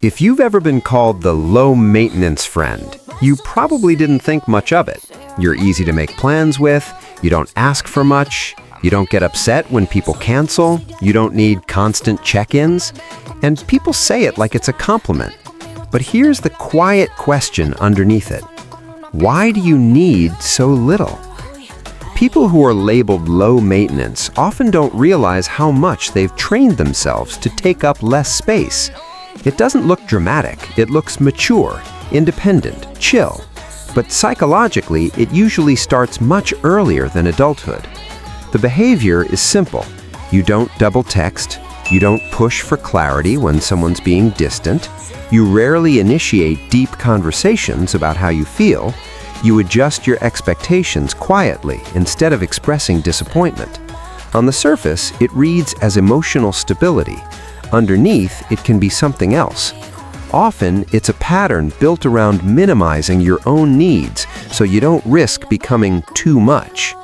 If you've ever been called the low-maintenance friend, you probably didn't think much of it. You're easy to make plans with, you don't ask for much, you don't get upset when people cancel, you don't need constant check-ins, and people say it like it's a compliment. But here's the quiet question underneath it. Why do you need so little? People who are labeled low maintenance often don't realize how much they've trained themselves to take up less space. It doesn't look dramatic, it looks mature, independent, chill. But psychologically, it usually starts much earlier than adulthood. The behavior is simple. You don't double text, you don't push for clarity when someone's being distant, you rarely initiate deep conversations about how you feel, you adjust your expectations quietly instead of expressing disappointment. On the surface, it reads as emotional stability. Underneath, it can be something else. Often, it's a pattern built around minimizing your own needs so you don't risk becoming too much.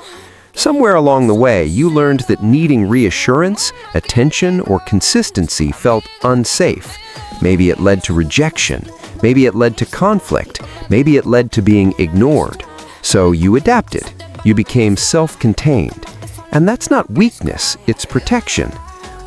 Somewhere along the way, you learned that needing reassurance, attention, or consistency felt unsafe. Maybe it led to rejection. Maybe it led to conflict. Maybe it led to being ignored. So you adapted. You became self-contained. And that's not weakness, it's protection.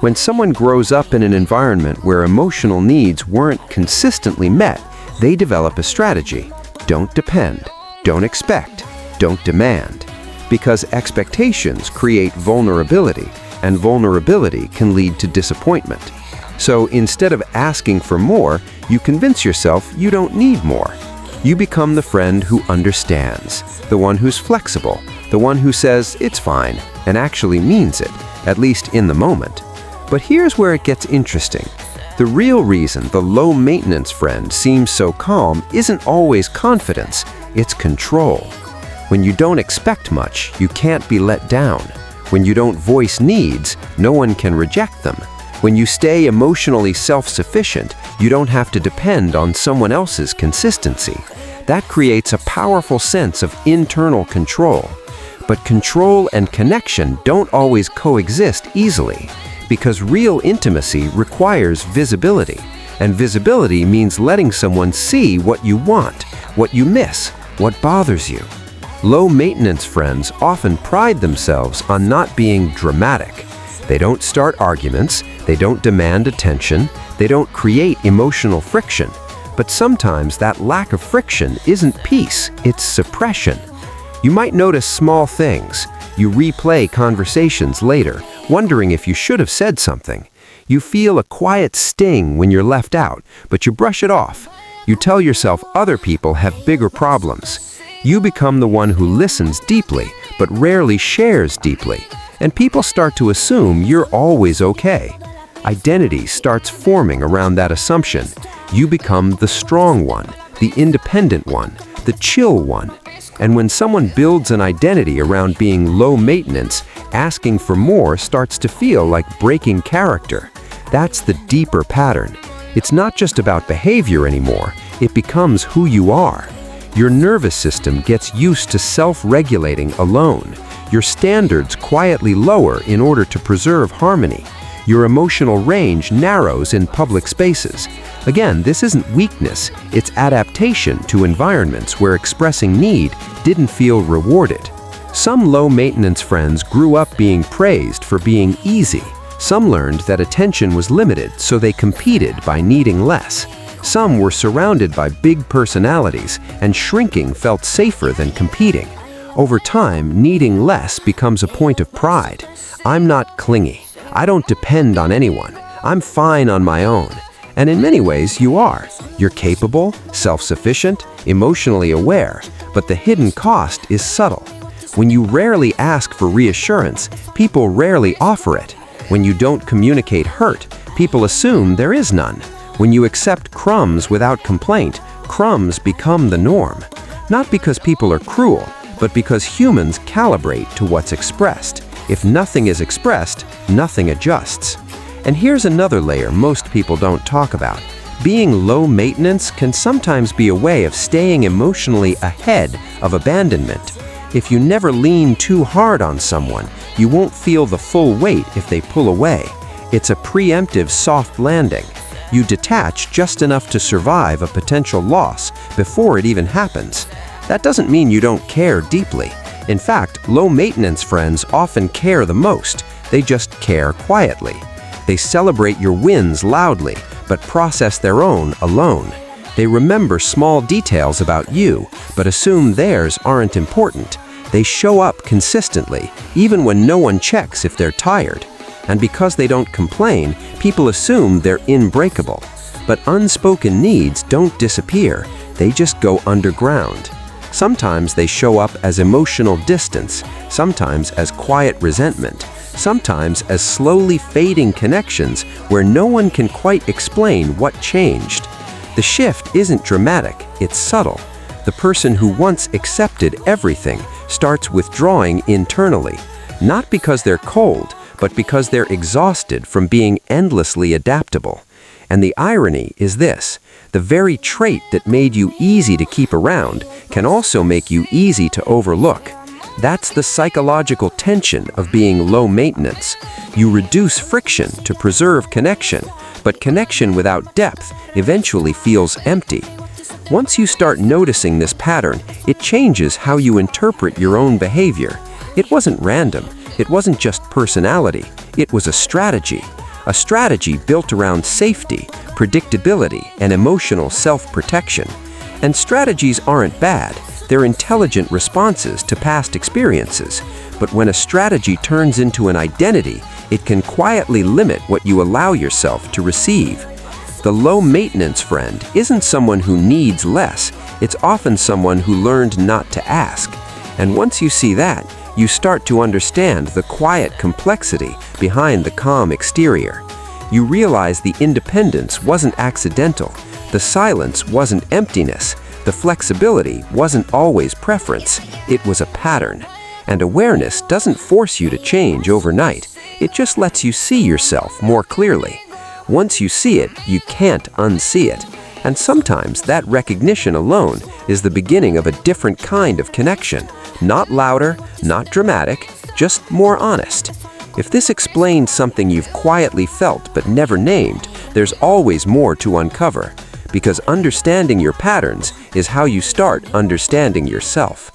When someone grows up in an environment where emotional needs weren't consistently met, they develop a strategy. Don't depend, don't expect, don't demand. Because expectations create vulnerability, and vulnerability can lead to disappointment. So instead of asking for more, you convince yourself you don't need more. You become the friend who understands, the one who's flexible, the one who says it's fine, and actually means it, at least in the moment. But here's where it gets interesting. The real reason the low-maintenance friend seems so calm isn't always confidence, it's control. When you don't expect much, you can't be let down. When you don't voice needs, no one can reject them. When you stay emotionally self-sufficient, you don't have to depend on someone else's consistency. That creates a powerful sense of internal control. But control and connection don't always coexist easily, because real intimacy requires visibility, and visibility means letting someone see what you want, what you miss, what bothers you. Low-maintenance friends often pride themselves on not being dramatic. They don't start arguments, they don't demand attention, they don't create emotional friction. But sometimes that lack of friction isn't peace, it's suppression. You might notice small things. You replay conversations later, wondering if you should have said something. You feel a quiet sting when you're left out, but you brush it off. You tell yourself other people have bigger problems. You become the one who listens deeply, but rarely shares deeply. And people start to assume you're always okay. Identity starts forming around that assumption. You become the strong one, the independent one, the chill one. And when someone builds an identity around being low maintenance, asking for more starts to feel like breaking character. That's the deeper pattern. It's not just about behavior anymore, it becomes who you are. Your nervous system gets used to self-regulating alone. Your standards quietly lower in order to preserve harmony. Your emotional range narrows in public spaces. Again, this isn't weakness, it's adaptation to environments where expressing need didn't feel rewarded. Some low-maintenance friends grew up being praised for being easy. Some learned that attention was limited, so they competed by needing less. Some were surrounded by big personalities, and shrinking felt safer than competing. Over time, needing less becomes a point of pride. I'm not clingy. I don't depend on anyone. I'm fine on my own. And in many ways, you are. You're capable, self-sufficient, emotionally aware, but the hidden cost is subtle. When you rarely ask for reassurance, people rarely offer it. When you don't communicate hurt, people assume there is none. When you accept crumbs without complaint, crumbs become the norm. Not because people are cruel, but because humans calibrate to what's expressed. If nothing is expressed, nothing adjusts. And here's another layer most people don't talk about. Being low maintenance can sometimes be a way of staying emotionally ahead of abandonment. If you never lean too hard on someone, you won't feel the full weight if they pull away. It's a preemptive soft landing. You detach just enough to survive a potential loss before it even happens. That doesn't mean you don't care deeply. In fact, low-maintenance friends often care the most. They just care quietly. They celebrate your wins loudly, but process their own alone. They remember small details about you, but assume theirs aren't important. They show up consistently, even when no one checks if they're tired. And because they don't complain, people assume they're unbreakable. But unspoken needs don't disappear, they just go underground. Sometimes they show up as emotional distance, sometimes as quiet resentment, sometimes as slowly fading connections where no one can quite explain what changed. The shift isn't dramatic, it's subtle. The person who once accepted everything starts withdrawing internally, not because they're cold, but because they're exhausted from being endlessly adaptable. And the irony is this: the very trait that made you easy to keep around can also make you easy to overlook. That's the psychological tension of being low maintenance. You reduce friction to preserve connection, but connection without depth eventually feels empty. Once you start noticing this pattern, it changes how you interpret your own behavior. It wasn't random. It wasn't just personality. It was a strategy. A strategy built around safety, predictability, and emotional self-protection. And strategies aren't bad. They're intelligent responses to past experiences. But when a strategy turns into an identity, it can quietly limit what you allow yourself to receive. The low-maintenance friend isn't someone who needs less. It's often someone who learned not to ask. And once you see that, you start to understand the quiet complexity behind the calm exterior. You realize the independence wasn't accidental, the silence wasn't emptiness, the flexibility wasn't always preference, it was a pattern. And awareness doesn't force you to change overnight, it just lets you see yourself more clearly. Once you see it, you can't unsee it. And sometimes that recognition alone is the beginning of a different kind of connection. Not louder, not dramatic, just more honest. If this explains something you've quietly felt but never named, there's always more to uncover. Because understanding your patterns is how you start understanding yourself.